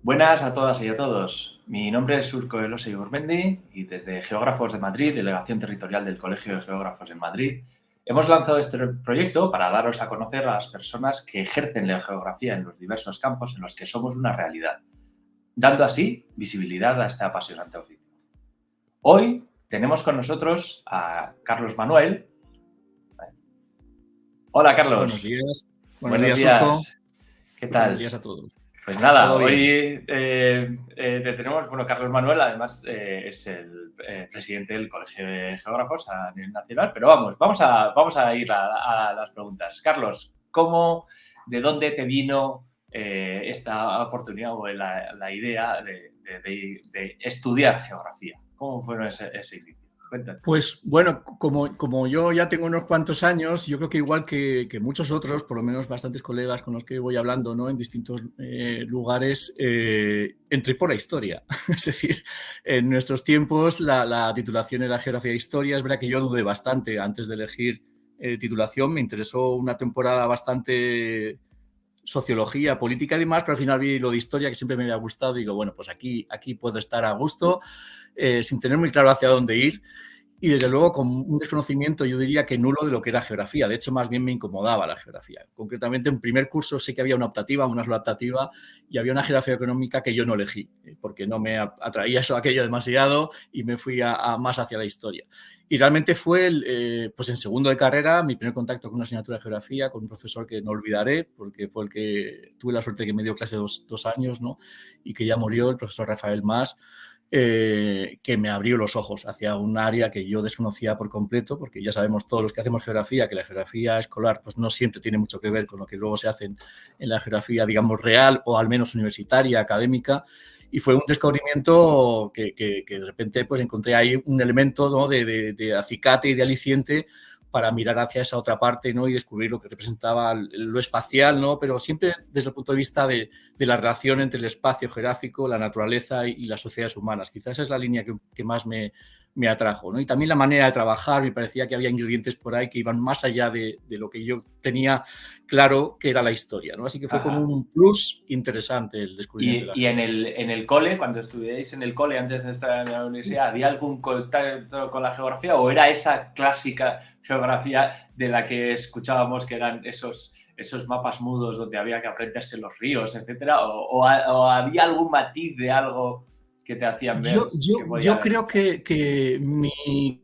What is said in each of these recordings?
Buenas a todas y a todos. Mi nombre es Urko Elosa Igurmendi y desde Geógrafos de Madrid, Delegación Territorial del Colegio de Geógrafos en Madrid, hemos lanzado este proyecto para daros a conocer a las personas que ejercen la geografía en los diversos campos en los que somos una realidad, dando así visibilidad a este apasionante oficio. Hoy tenemos con nosotros a Carlos Manuel. Hola, Carlos. Buenos días. Buenos días. ¿Qué tal? Buenos días a todos. Pues nada, hoy te tenemos, Carlos Manuel además es el presidente del Colegio de Geógrafos a nivel nacional, pero vamos a ir a las preguntas. Carlos, de dónde te vino esta oportunidad o la idea de estudiar geografía? ¿Cómo fue ese inicio? Cuéntame. Pues bueno, como yo ya tengo unos cuantos años, yo creo que igual que muchos otros, por lo menos bastantes colegas con los que voy hablando, ¿no?, en distintos lugares, entré por la historia. Es decir, en nuestros tiempos la titulación era Geografía e Historia. Es verdad que yo dudé bastante antes de elegir titulación. Me interesó una temporada bastante sociología, política y demás, pero al final vi lo de historia, que siempre me había gustado, y digo, bueno, pues aquí puedo estar a gusto, sin tener muy claro hacia dónde ir, y desde luego con un desconocimiento, yo diría que nulo, de lo que era geografía. De hecho, más bien me incomodaba la geografía. Concretamente, en primer curso sé que había una sola optativa, y había una geografía económica que yo no elegí, porque no me atraía aquello demasiado, y me fui más hacia la historia. Y realmente fue pues en segundo de carrera mi primer contacto con una asignatura de geografía, con un profesor que no olvidaré, porque fue el que tuve la suerte de que me dio clase dos años, ¿no?, y que ya murió, el profesor Rafael Mas, que me abrió los ojos hacia un área que yo desconocía por completo, porque ya sabemos todos los que hacemos geografía que la geografía escolar pues no siempre tiene mucho que ver con lo que luego se hace en la geografía, digamos, real, o al menos universitaria, académica. Y fue un descubrimiento que de repente pues encontré ahí un elemento, ¿no?, de acicate y de aliciente para mirar hacia esa otra parte, ¿no?, y descubrir lo que representaba lo espacial, ¿no?, pero siempre desde el punto de vista de la relación entre el espacio geográfico, la naturaleza y las sociedades humanas. Quizás esa es la línea que más me atrajo, ¿no? Y también la manera de trabajar. Me parecía que había ingredientes por ahí que iban más allá de lo que yo tenía claro que era la historia, ¿no? Así que fue como un plus interesante el descubrimiento de la geografía. En el cole, cuando estudiáis en el cole antes de estar en la universidad, ¿había algún contacto con la geografía o era esa clásica geografía de la que escuchábamos, que eran esos mapas mudos donde había que aprenderse los ríos, etcétera? ¿O había algún matiz de algo que te hacían ver? Yo creo que mi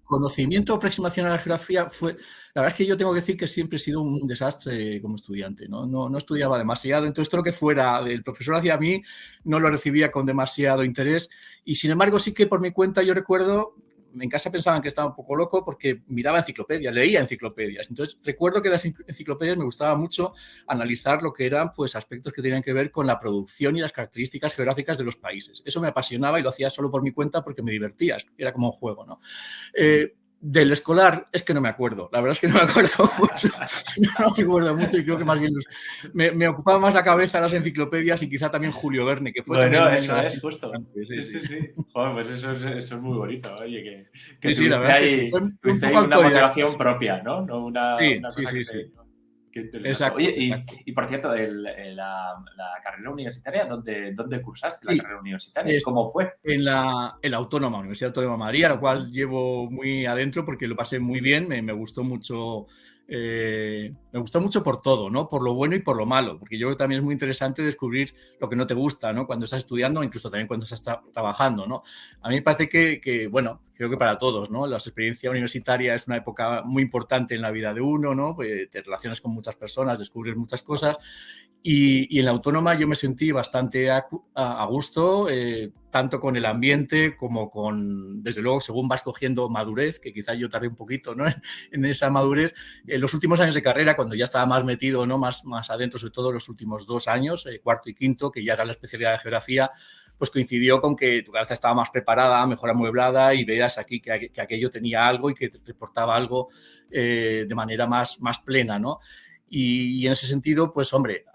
conocimiento o aproximación a la geografía fue... La verdad es que yo tengo que decir que siempre he sido un desastre como estudiante, ¿no? No estudiaba demasiado, entonces todo lo que fuera del profesor hacia mí no lo recibía con demasiado interés, y sin embargo sí que por mi cuenta yo recuerdo... En casa pensaban que estaba un poco loco porque miraba enciclopedias, leía enciclopedias. Entonces recuerdo que las enciclopedias me gustaba mucho analizar lo que eran pues aspectos que tenían que ver con la producción y las características geográficas de los países. Eso me apasionaba y lo hacía solo por mi cuenta porque me divertía, era como un juego, ¿no? Del escolar es que no me acuerdo, la verdad es que no me acuerdo mucho, no me acuerdo mucho, y creo que más bien me ocupaba más la cabeza las enciclopedias y quizá también Julio Verne, que fue bueno, también... eso es, justo. Sí. Joder, pues eso es muy bonito, oye, que sí, la verdad que sí. Fue un poco una motivación propia, ¿no? No una cosa sí. Qué interesante. Exacto, oye, exacto. Y por cierto, la carrera universitaria, ¿dónde cursaste la carrera universitaria? ¿Cómo fue? En la Autónoma, Universidad Autónoma de Madrid, a la cual llevo muy adentro porque lo pasé muy bien, me gustó mucho. Me gustó mucho por todo, ¿no? Por lo bueno y por lo malo, porque yo creo que también es muy interesante descubrir lo que no te gusta, ¿no?, cuando estás estudiando, incluso también cuando estás trabajando, ¿no? A mí me parece que, bueno, creo que para todos, ¿no?, la experiencia universitaria es una época muy importante en la vida de uno, ¿no? Pues te relacionas con muchas personas, descubres muchas cosas, y en la Autónoma yo me sentí bastante a gusto, tanto con el ambiente como con, desde luego, según vas cogiendo madurez, que quizá yo tardé un poquito, ¿no?, en esa madurez. En los últimos años de carrera, cuando ya estaba más metido, ¿no?, más adentro, sobre todo los últimos 2 años, cuarto y quinto, que ya era la especialidad de geografía, pues coincidió con que tu cabeza estaba más preparada, mejor amueblada, y veías aquí que aquello tenía algo y que te reportaba algo de manera más plena, ¿no? Y en ese sentido, pues hombre,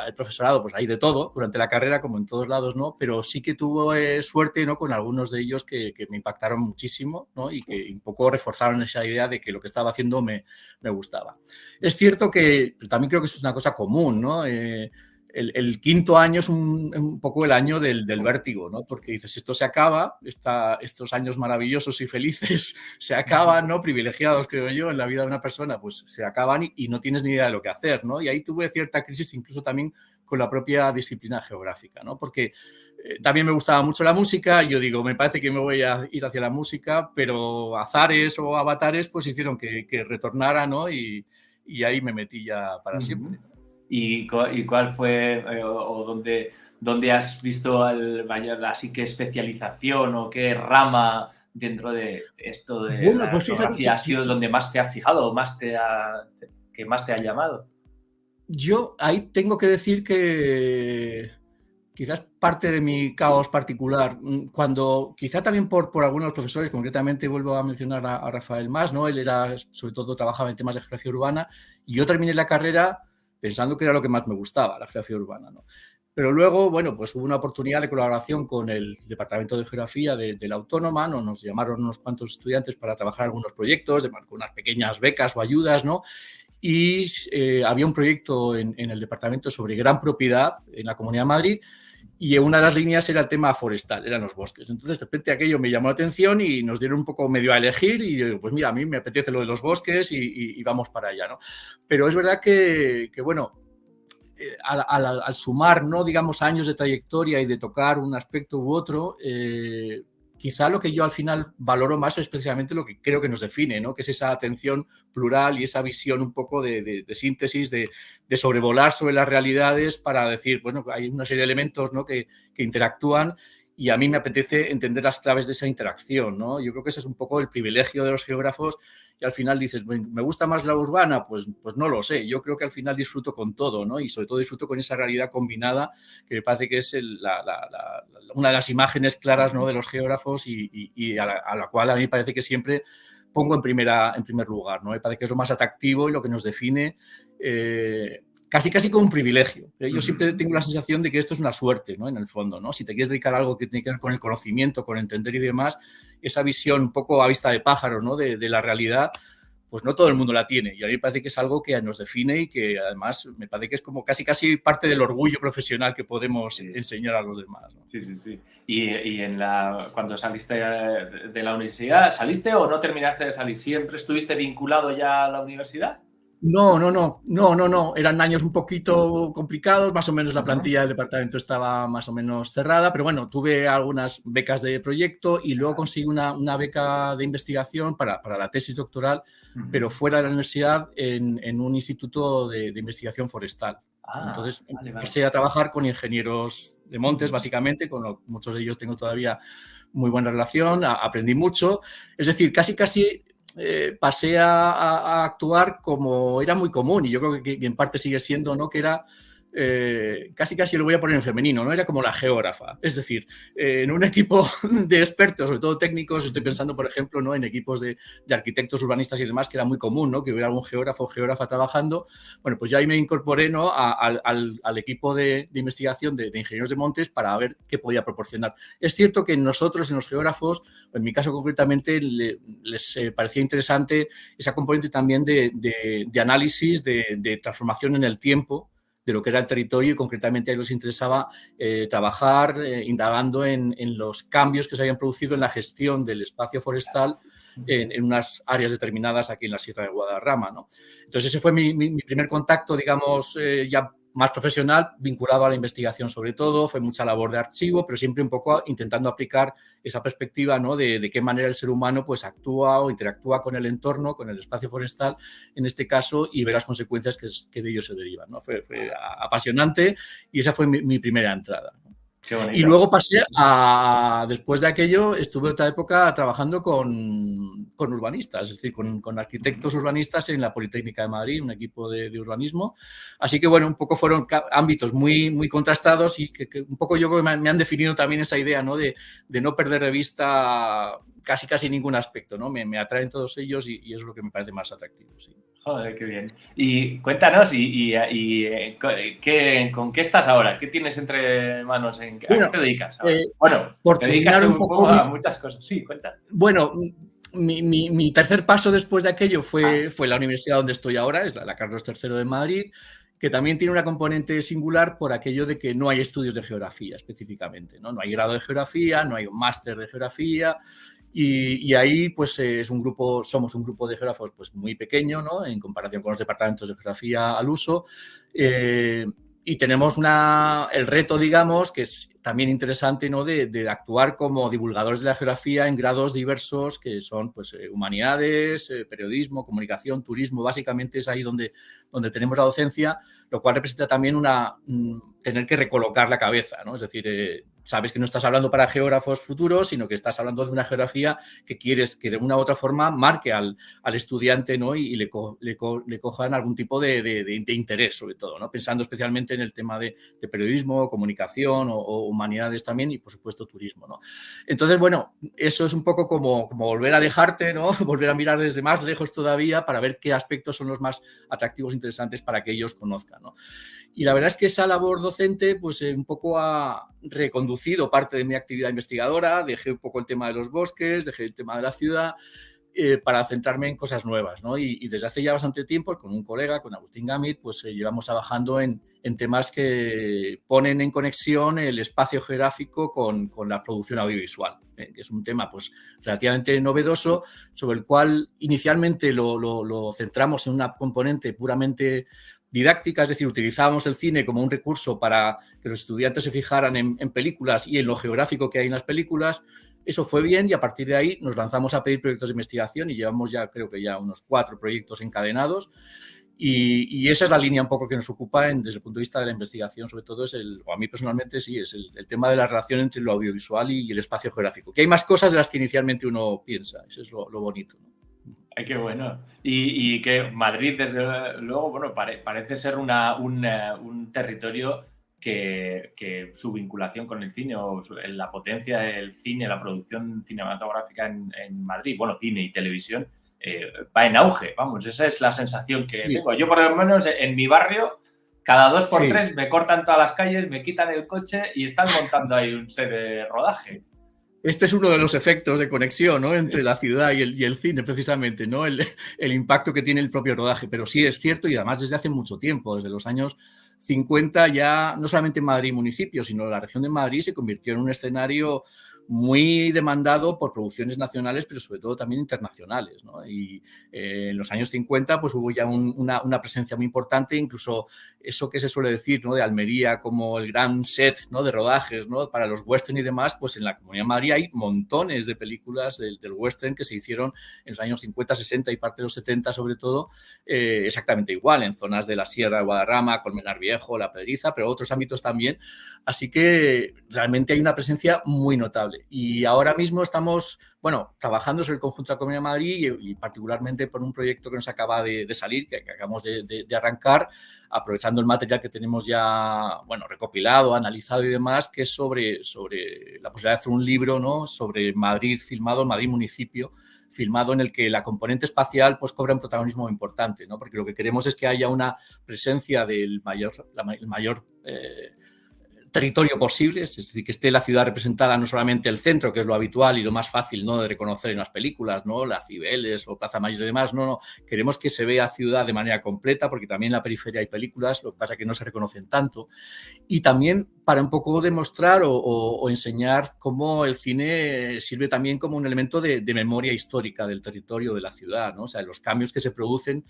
el profesorado, pues hay de todo durante la carrera, como en todos lados, ¿no? Pero sí que tuve suerte, ¿no?, con algunos de ellos que me impactaron muchísimo, ¿no?, y que un poco reforzaron esa idea de que lo que estaba haciendo me gustaba. Es cierto que también creo que eso es una cosa común, ¿no? el quinto año es un poco el año del vértigo, ¿no? Porque dices, esto se acaba, estos años maravillosos y felices se acaban, ¿no? Privilegiados, creo yo, en la vida de una persona, pues se acaban y no tienes ni idea de lo que hacer, ¿no? Y ahí tuve cierta crisis incluso también con la propia disciplina geográfica, ¿no? Porque también me gustaba mucho la música y yo digo, me parece que me voy a ir hacia la música, pero azares o avatares pues hicieron que retornara, ¿no? Y ahí me metí ya para siempre. ¿Y cuál fue o dónde has visto así qué especialización o qué rama dentro de esto de la geografía ha sido donde más te ha fijado o que más te ha llamado? Yo ahí tengo que decir que quizás parte de mi caos particular, cuando quizá también por algunos profesores, concretamente vuelvo a mencionar a Rafael Mas, ¿no? Él era, sobre todo, trabajaba en temas de geografía urbana y yo terminé la carrera pensando que era lo que más me gustaba, la geografía urbana, ¿no? Pero luego, bueno, pues hubo una oportunidad de colaboración con el Departamento de Geografía de la Autónoma, ¿no? Nos llamaron unos cuantos estudiantes para trabajar en algunos proyectos, con unas pequeñas becas o ayudas, ¿no? Y había un proyecto en el departamento sobre gran propiedad en la Comunidad de Madrid y una de las líneas era el tema forestal, eran los bosques. Entonces, de repente aquello me llamó la atención y nos dieron un poco medio a elegir y yo digo, pues mira, a mí me apetece lo de los bosques y vamos para allá, ¿no? Pero es verdad que bueno, al sumar, ¿no? Digamos, años de trayectoria y de tocar un aspecto u otro, quizá lo que yo al final valoro más es precisamente lo que creo que nos define, ¿no? Que es esa atención plural y esa visión un poco de síntesis, de sobrevolar sobre las realidades para decir, bueno, hay una serie de elementos, ¿no? que interactúan y a mí me apetece entender las claves de esa interacción, ¿no? Yo creo que ese es un poco el privilegio de los geógrafos y al final dices, ¿me gusta más la urbana? Pues no lo sé. Yo creo que al final disfruto con todo, ¿no? Y sobre todo disfruto con esa realidad combinada que me parece que es una de las imágenes claras, ¿no? de los geógrafos y a la cual a mí me parece que siempre pongo en primer lugar, ¿no? Me parece que es lo más atractivo y lo que nos define casi como un privilegio. Yo siempre tengo la sensación de que esto es una suerte, ¿no? En el fondo, ¿no? Si te quieres dedicar a algo que tiene que ver con el conocimiento, con entender y demás, esa visión un poco a vista de pájaro, ¿no? de la realidad, pues no todo el mundo la tiene. Y a mí me parece que es algo que nos define y que además me parece que es como casi parte del orgullo profesional que podemos enseñar a los demás, ¿no? Sí. ¿Y cuando saliste de la universidad, saliste o no terminaste de salir? ¿Siempre estuviste vinculado ya a la universidad? No. Eran años un poquito complicados, más o menos la plantilla del departamento estaba más o menos cerrada, pero bueno, tuve algunas becas de proyecto y luego conseguí una beca de investigación para la tesis doctoral, pero fuera de la universidad en un instituto de investigación forestal. Entonces empecé a trabajar con ingenieros de montes, básicamente, con muchos de ellos tengo todavía muy buena relación, aprendí mucho, es decir, casi pasé a actuar como era muy común y yo creo que en parte sigue siendo, ¿no? Que era casi lo voy a poner en femenino, ¿no? Era como la geógrafa, es decir, en un equipo de expertos, sobre todo técnicos, estoy pensando, por ejemplo, ¿no? En equipos de arquitectos, urbanistas y demás, que era muy común, ¿no? Que hubiera algún geógrafo o geógrafa trabajando. Bueno, pues ya ahí me incorporé, ¿no? al equipo de investigación de ingenieros de montes para ver qué podía proporcionar. Es cierto que nosotros, en los geógrafos, en mi caso concretamente, les parecía interesante esa componente también de análisis, de transformación en el tiempo de lo que era el territorio y concretamente a ellos les interesaba trabajar indagando en los cambios que se habían producido en la gestión del espacio forestal en unas áreas determinadas aquí en la Sierra de Guadarrama, ¿no? Entonces ese fue mi primer contacto, digamos, ya más profesional, vinculado a la investigación sobre todo, fue mucha labor de archivo, pero siempre un poco intentando aplicar esa perspectiva, ¿no? de qué manera el ser humano pues actúa o interactúa con el entorno, con el espacio forestal, en este caso, y ver las consecuencias que de ello se derivan, ¿no? Fue apasionante y esa fue mi primera entrada. Y luego pasé después de aquello, estuve otra época trabajando con urbanistas, es decir, con arquitectos urbanistas en la Politécnica de Madrid, un equipo de urbanismo. Así que, bueno, un poco fueron ámbitos muy contrastados y que un poco yo creo que me han definido también esa idea, ¿no? de no perder de vista casi ningún aspecto, ¿no? Me atraen todos ellos y es lo que me parece más atractivo, sí. Joder, qué bien. Y cuéntanos, ¿con qué estás ahora? ¿Qué tienes entre manos? ¿A qué te dedicas ahora? Por te dedicas un poco a muchas cosas. Sí, cuenta. Bueno, mi tercer paso después de aquello fue la universidad donde estoy ahora, es la Carlos III de Madrid. que también tiene una componente singular por aquello de que no hay estudios de geografía específicamente, ¿no? No hay grado de geografía, no hay un máster de geografía, y ahí pues somos un grupo de geógrafos pues muy pequeño, ¿no? En comparación con los departamentos de geografía al uso, y tenemos el reto, digamos, que es también interesante, ¿no? de actuar como divulgadores de la geografía en grados diversos, que son pues, humanidades, periodismo, comunicación, turismo. Básicamente es ahí donde tenemos la docencia, lo cual representa también tener que recolocar la cabeza, ¿no? Es decir, sabes que no estás hablando para geógrafos futuros, sino que estás hablando de una geografía que quieres que de una u otra forma marque al estudiante, ¿no? y le cojan algún tipo de interés, sobre todo, ¿no? Pensando especialmente en el tema de periodismo, comunicación o humanidades también, y por supuesto turismo, ¿no? Entonces, bueno, eso es un poco como volver a dejarte, ¿no? Volver a mirar desde más lejos todavía para ver qué aspectos son los más atractivos e interesantes para que ellos conozcan, ¿no? Y la verdad es que esa labor docente pues un poco ha reconducido parte de mi actividad investigadora. Dejé un poco el tema de los bosques, dejé el tema de la ciudad, para centrarme en cosas nuevas, ¿no? Y desde hace ya bastante tiempo, con un colega, con Agustín Gamit, pues llevamos trabajando en temas que ponen en conexión el espacio geográfico con la producción audiovisual, que es un tema pues relativamente novedoso, sobre el cual inicialmente lo centramos en una componente puramente didáctica, es decir, utilizábamos el cine como un recurso para que los estudiantes se fijaran en películas y en lo geográfico que hay en las películas. Eso fue bien, y a partir de ahí nos lanzamos a pedir proyectos de investigación y llevamos ya, creo que ya unos 4 proyectos encadenados, y esa es la línea un poco que nos ocupa desde el punto de vista de la investigación. Sobre todo o a mí personalmente sí, es el tema de la relación entre lo audiovisual y el espacio geográfico, que hay más cosas de las que inicialmente uno piensa. Eso es lo bonito, ¿no? Ay, qué bueno. Y que Madrid, desde luego, bueno, parece ser un territorio que su vinculación con el cine o la potencia del cine, la producción cinematográfica en Madrid, bueno, cine y televisión, va en auge. Vamos, esa es la sensación que tengo. Yo, por lo menos, en mi barrio, cada 2 por 3 me cortan todas las calles, me quitan el coche y están montando ahí un set de rodaje. Este es uno de los efectos de conexión, ¿no? Entre la ciudad y el cine, precisamente, ¿no? El impacto que tiene el propio rodaje. Pero sí es cierto, y además desde hace mucho tiempo, desde los años 50, ya no solamente en Madrid municipio, sino la región de Madrid se convirtió en un escenario muy demandado por producciones nacionales, pero sobre todo también internacionales, ¿no? Y en los años 50 pues hubo ya una presencia muy importante, incluso eso que se suele decir, ¿no? De Almería como el gran set, ¿no? De rodajes, ¿no? Para los western y demás, pues en la Comunidad de Madrid hay montones de películas del western que se hicieron en los años 50, 60 y parte de los 70 sobre todo, exactamente igual, en zonas de la Sierra de Guadarrama, Colmenar Viejo, La Pedriza, pero otros ámbitos también. Así que realmente hay una presencia muy notable. Y ahora mismo estamos, bueno, trabajando sobre el conjunto de la Comunidad de Madrid y particularmente por un proyecto que nos acaba de salir, que acabamos de arrancar, aprovechando el material que tenemos ya, bueno, recopilado, analizado y demás, que es sobre la posibilidad de hacer un libro, ¿no? Sobre Madrid filmado, Madrid municipio filmado, en el que la componente espacial pues cobra un protagonismo importante, ¿no? Porque lo que queremos es que haya una presencia del mayor territorio posible, es decir, que esté la ciudad representada, no solamente el centro, que es lo habitual y lo más fácil, ¿no? De reconocer en las películas, ¿no? Las Cibeles o Plaza Mayor y demás. No, queremos que se vea ciudad de manera completa, porque también en la periferia hay películas, lo que pasa es que no se reconocen tanto. Y también para un poco demostrar o enseñar cómo el cine sirve también como un elemento de memoria histórica del territorio, de la ciudad, ¿no? O sea, los cambios que se producen,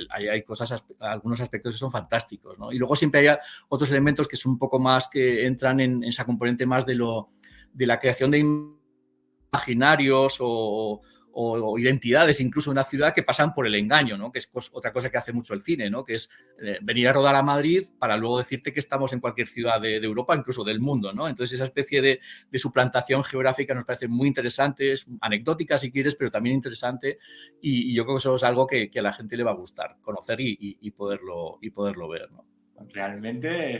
hay cosas, algunos aspectos que son fantásticos, ¿no? Y luego siempre hay otros elementos que son un poco más, que entran en esa componente más de la creación de imaginarios o identidades incluso de una ciudad que pasan por el engaño, ¿no? Que es otra cosa que hace mucho el cine, ¿no? Que es venir a rodar a Madrid para luego decirte que estamos en cualquier ciudad de Europa, incluso del mundo, ¿no? Entonces esa especie de suplantación geográfica nos parece muy interesante, es anecdótica si quieres, pero también interesante, y yo creo que eso es algo que a la gente le va a gustar conocer y poderlo ver, ¿no? Realmente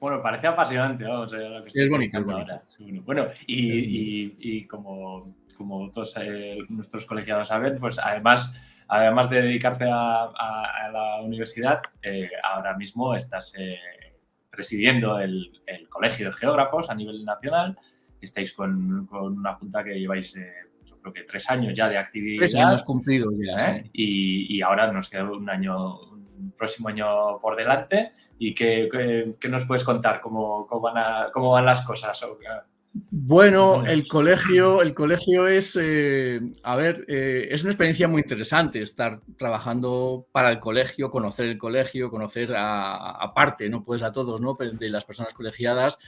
bueno, parece apasionante, vamos, lo que es bonito, es bonito. Ahora. Bueno, y como todos nuestros colegiados saben, pues además de dedicarte a la universidad, ahora mismo estás presidiendo el Colegio de Geógrafos a nivel nacional. Estáis con una junta que lleváis, yo creo que 3 años ya de actividad. 3 años cumplidos ya, ¿eh? Sí. Y ahora nos queda un año un próximo año por delante y qué nos puedes contar, cómo van las cosas. Bueno, el colegio es, es una experiencia muy interesante estar trabajando para el colegio, conocer aparte, no puedes a todos, ¿no? De las personas colegiadas.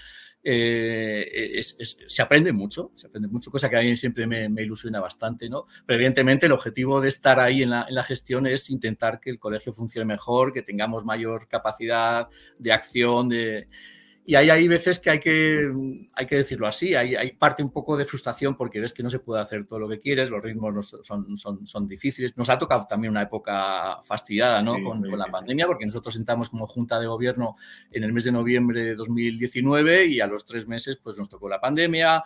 Se aprende mucho, cosa que a mí siempre me ilusiona bastante, ¿no? Pero evidentemente el objetivo de estar ahí en la gestión es intentar que el colegio funcione mejor, que tengamos mayor capacidad de acción, y hay veces que hay que decirlo así, hay parte un poco de frustración porque ves que no se puede hacer todo lo que quieres, los ritmos son difíciles. Nos ha tocado también una época fastidiada, ¿no? Sí, con la pandemia, porque nosotros entramos como Junta de Gobierno en el mes de noviembre de 2019 y a los 3 meses pues nos tocó la pandemia,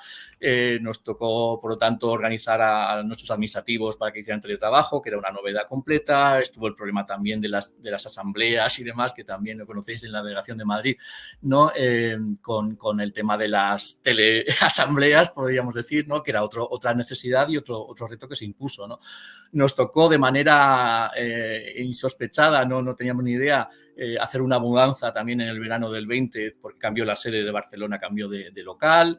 nos tocó, por lo tanto, organizar a nuestros administrativos para que hicieran teletrabajo, que era una novedad completa. Estuvo el problema también de las asambleas y demás, que también lo conocéis en la delegación de Madrid, ¿no? Con el tema de las teleasambleas, podríamos decir, ¿no? Que era otra necesidad y otro reto que se impuso, ¿no? Nos tocó de manera insospechada, no teníamos ni idea, hacer una mudanza también en el verano del 20, porque cambió la sede de Barcelona, cambió de local,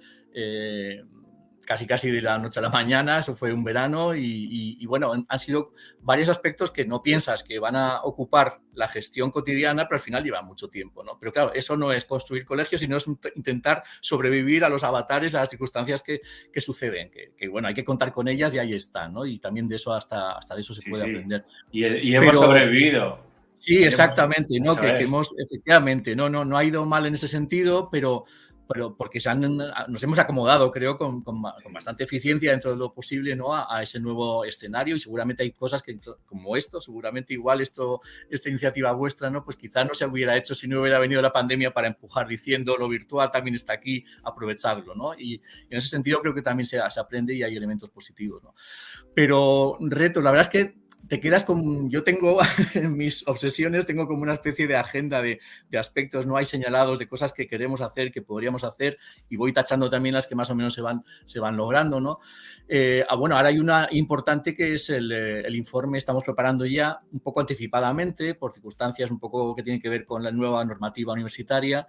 casi de la noche a la mañana, eso fue un verano y bueno, han sido varios aspectos que no piensas que van a ocupar la gestión cotidiana, pero al final llevan mucho tiempo, ¿no? Pero claro, eso no es construir colegios, sino es intentar sobrevivir a los avatares, a las circunstancias que suceden, que bueno, hay que contar con ellas y ahí están, ¿no? Y también de eso hasta de eso se puede aprender. Y hemos sobrevivido. Sí, exactamente, ¿no? Que hemos, efectivamente, no ha ido mal en ese sentido, pero porque nos hemos acomodado, creo, con bastante eficiencia dentro de lo posible, ¿no? a ese nuevo escenario, y seguramente hay cosas que, como esto, seguramente igual esta iniciativa vuestra, ¿no? Pues quizás no se hubiera hecho si no hubiera venido la pandemia para empujar diciendo lo virtual también está aquí, aprovecharlo, ¿no? Y en ese sentido creo que también se aprende y hay elementos positivos, ¿no? Pero retos, la verdad es que te quedas con... Yo tengo en mis obsesiones, tengo como una especie de agenda de aspectos no hay señalados, de cosas que queremos hacer, que podríamos hacer, y voy tachando también las que más o menos se van logrando, ¿no? Bueno, ahora hay una importante que es el informe, estamos preparando ya un poco anticipadamente, por circunstancias un poco que tienen que ver con la nueva normativa universitaria,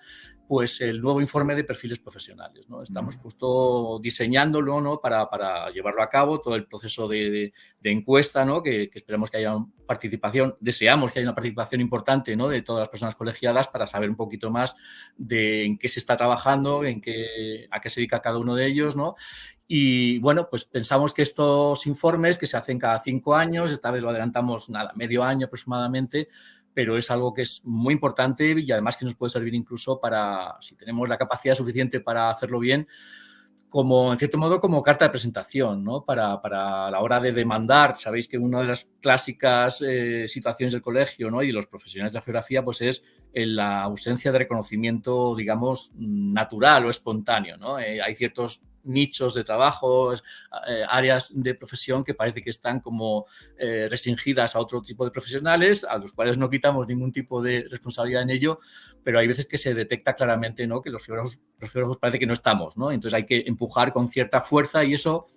pues el nuevo informe de perfiles profesionales, ¿no? Estamos justo diseñándolo, ¿no? Para llevarlo a cabo, todo el proceso de encuesta, ¿no? Que esperamos que haya participación, deseamos que haya una participación importante, ¿no? De todas las personas colegiadas para saber un poquito más de en qué se está trabajando, a qué se dedica cada uno de ellos, ¿no? Y bueno, pues pensamos que estos informes que se hacen cada 5 años, esta vez lo adelantamos medio año aproximadamente, pero es algo que es muy importante y además que nos puede servir incluso para, si tenemos la capacidad suficiente para hacerlo bien, como, en cierto modo, como carta de presentación, ¿no? Para la hora de demandar. Sabéis que una de las clásicas situaciones del colegio, ¿no? Y de los profesionales de la geografía, pues es la ausencia de reconocimiento, digamos, natural o espontáneo, ¿no? Hay ciertos nichos de trabajo, áreas de profesión que parece que están como restringidas a otro tipo de profesionales, a los cuales no quitamos ningún tipo de responsabilidad en ello, pero hay veces que se detecta claramente, ¿no? Que los geógrafos parece que no estamos, ¿no? Entonces hay que empujar con cierta fuerza y eso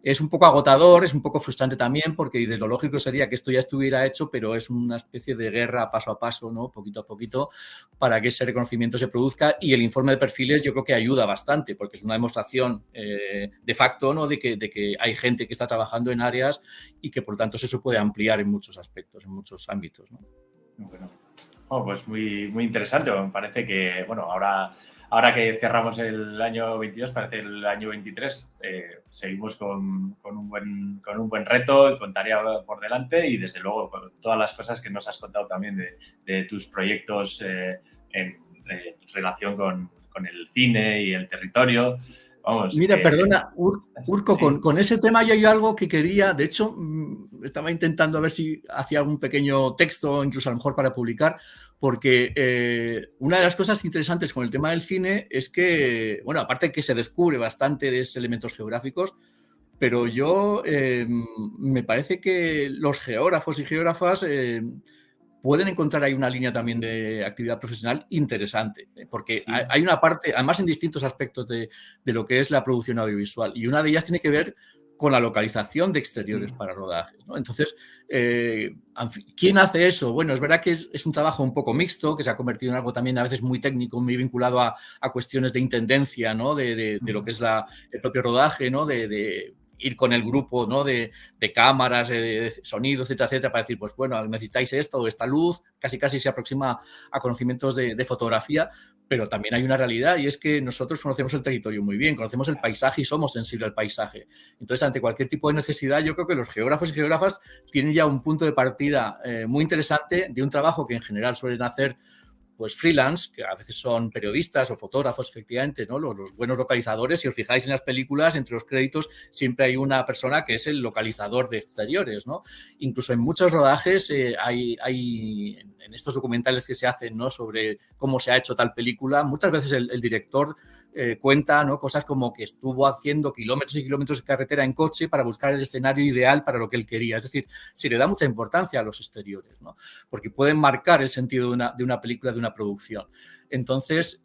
es un poco agotador, es un poco frustrante también, porque desde lo lógico sería que esto ya estuviera hecho, pero es una especie de guerra paso a paso, ¿no? Poquito a poquito, para que ese reconocimiento se produzca. Y el informe de perfiles yo creo que ayuda bastante, porque es una demostración de facto, ¿no? De que hay gente que está trabajando en áreas y que por tanto eso se puede ampliar en muchos aspectos, en muchos ámbitos, ¿no? Bueno, pues muy, muy interesante. Me parece que, bueno, ahora que cerramos el año 22, parece el año 23, seguimos con un buen reto, con tarea por delante y, desde luego, con todas las cosas que nos has contado también de tus proyectos en relación con el cine y el territorio. Vamos, mira, perdona, Urco, sí. con ese tema yo hay algo que quería, de hecho, estaba intentando a ver si hacía un pequeño texto, incluso a lo mejor para publicar, porque una de las cosas interesantes con el tema del cine es que, bueno, aparte que se descubre bastante de esos elementos geográficos, pero yo me parece que los geógrafos y geógrafas pueden encontrar ahí una línea también de actividad profesional interesante, porque Sí. hay una parte, además en distintos aspectos de lo que es la producción audiovisual, y una de ellas tiene que ver con la localización de exteriores para rodajes, ¿no? Entonces, ¿quién hace eso? Bueno, es verdad que es un trabajo un poco mixto, que se ha convertido en algo también a veces muy técnico, muy vinculado a cuestiones de intendencia, ¿no? De lo que es el propio rodaje, ¿no? De ir con el grupo, ¿no? de cámaras, de sonidos, etcétera, etcétera, para decir, pues bueno, necesitáis esto o esta luz, casi se aproxima a conocimientos de fotografía, pero también hay una realidad y es que nosotros conocemos el territorio muy bien, conocemos el paisaje y somos sensibles al paisaje. Entonces, ante cualquier tipo de necesidad, yo creo que los geógrafos y geógrafas tienen ya un punto de partida muy interesante de un trabajo que en general suelen hacer pues freelance, que a veces son periodistas o fotógrafos, efectivamente, ¿no? Los buenos localizadores. Si os fijáis en las películas, entre los créditos siempre hay una persona que es el localizador de exteriores, ¿no? Incluso en muchos rodajes hay en estos documentales que se hacen, ¿no? Sobre cómo se ha hecho tal película, muchas veces el director cuenta, ¿no? Cosas como que estuvo haciendo kilómetros y kilómetros de carretera en coche para buscar el escenario ideal para lo que él quería. Es decir, se le da mucha importancia a los exteriores, ¿no? Porque pueden marcar el sentido de una película, de una producción. Entonces,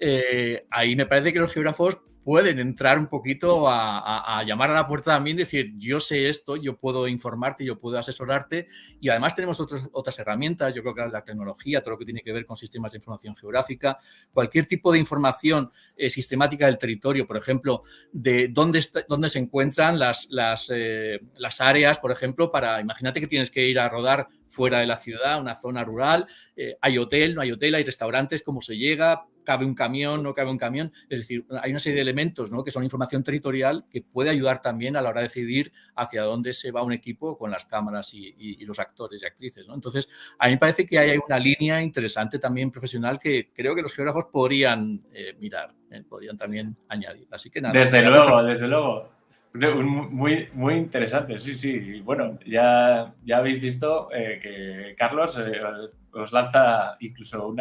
ahí me parece que los geógrafos pueden entrar un poquito a llamar a la puerta también, decir, yo sé esto, yo puedo informarte, yo puedo asesorarte, y además tenemos otras herramientas. Yo creo que la tecnología, todo lo que tiene que ver con sistemas de información geográfica, cualquier tipo de información sistemática del territorio, por ejemplo, de dónde se encuentran las áreas, por ejemplo, imagínate que tienes que ir a rodar fuera de la ciudad, una zona rural, hay hotel, no hay hotel, hay restaurantes, cómo se llega, cabe un camión, no cabe un camión. Es decir, hay una serie de elementos, ¿no? Que son información territorial que puede ayudar también a la hora de decidir hacia dónde se va un equipo con las cámaras y los actores y actrices, ¿no? Entonces, a mí me parece que hay una línea interesante también profesional que creo que los geógrafos podrían mirar, podrían también añadir. Así que nada. Desde luego. Muy, muy interesante, sí, sí. Y bueno, ya habéis visto que Carlos os lanza incluso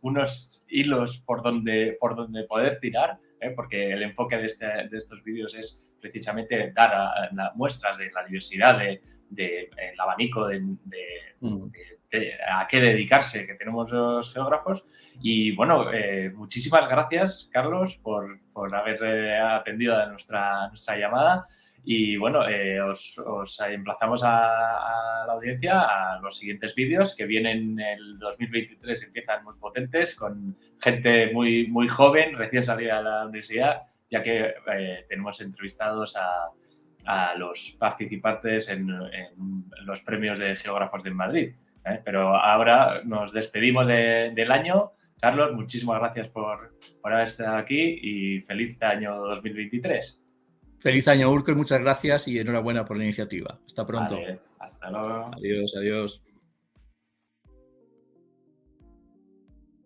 unos hilos por donde poder tirar, porque el enfoque de estos vídeos es precisamente dar muestras de la diversidad del abanico de a qué dedicarse que tenemos los geógrafos. Y bueno, muchísimas gracias, Carlos, por haber atendido a nuestra llamada. Y bueno, os emplazamos a la audiencia a los siguientes vídeos que vienen en el 2023, empiezan muy potentes, con gente muy, muy joven, recién salida de la universidad, ya que tenemos entrevistados a los participantes en los premios de geógrafos de Madrid. Pero ahora nos despedimos del año. Carlos, muchísimas gracias por haber estado aquí y feliz año 2023. Feliz año, Urco, y muchas gracias y enhorabuena por la iniciativa. Hasta pronto. Vale, hasta luego. Adiós.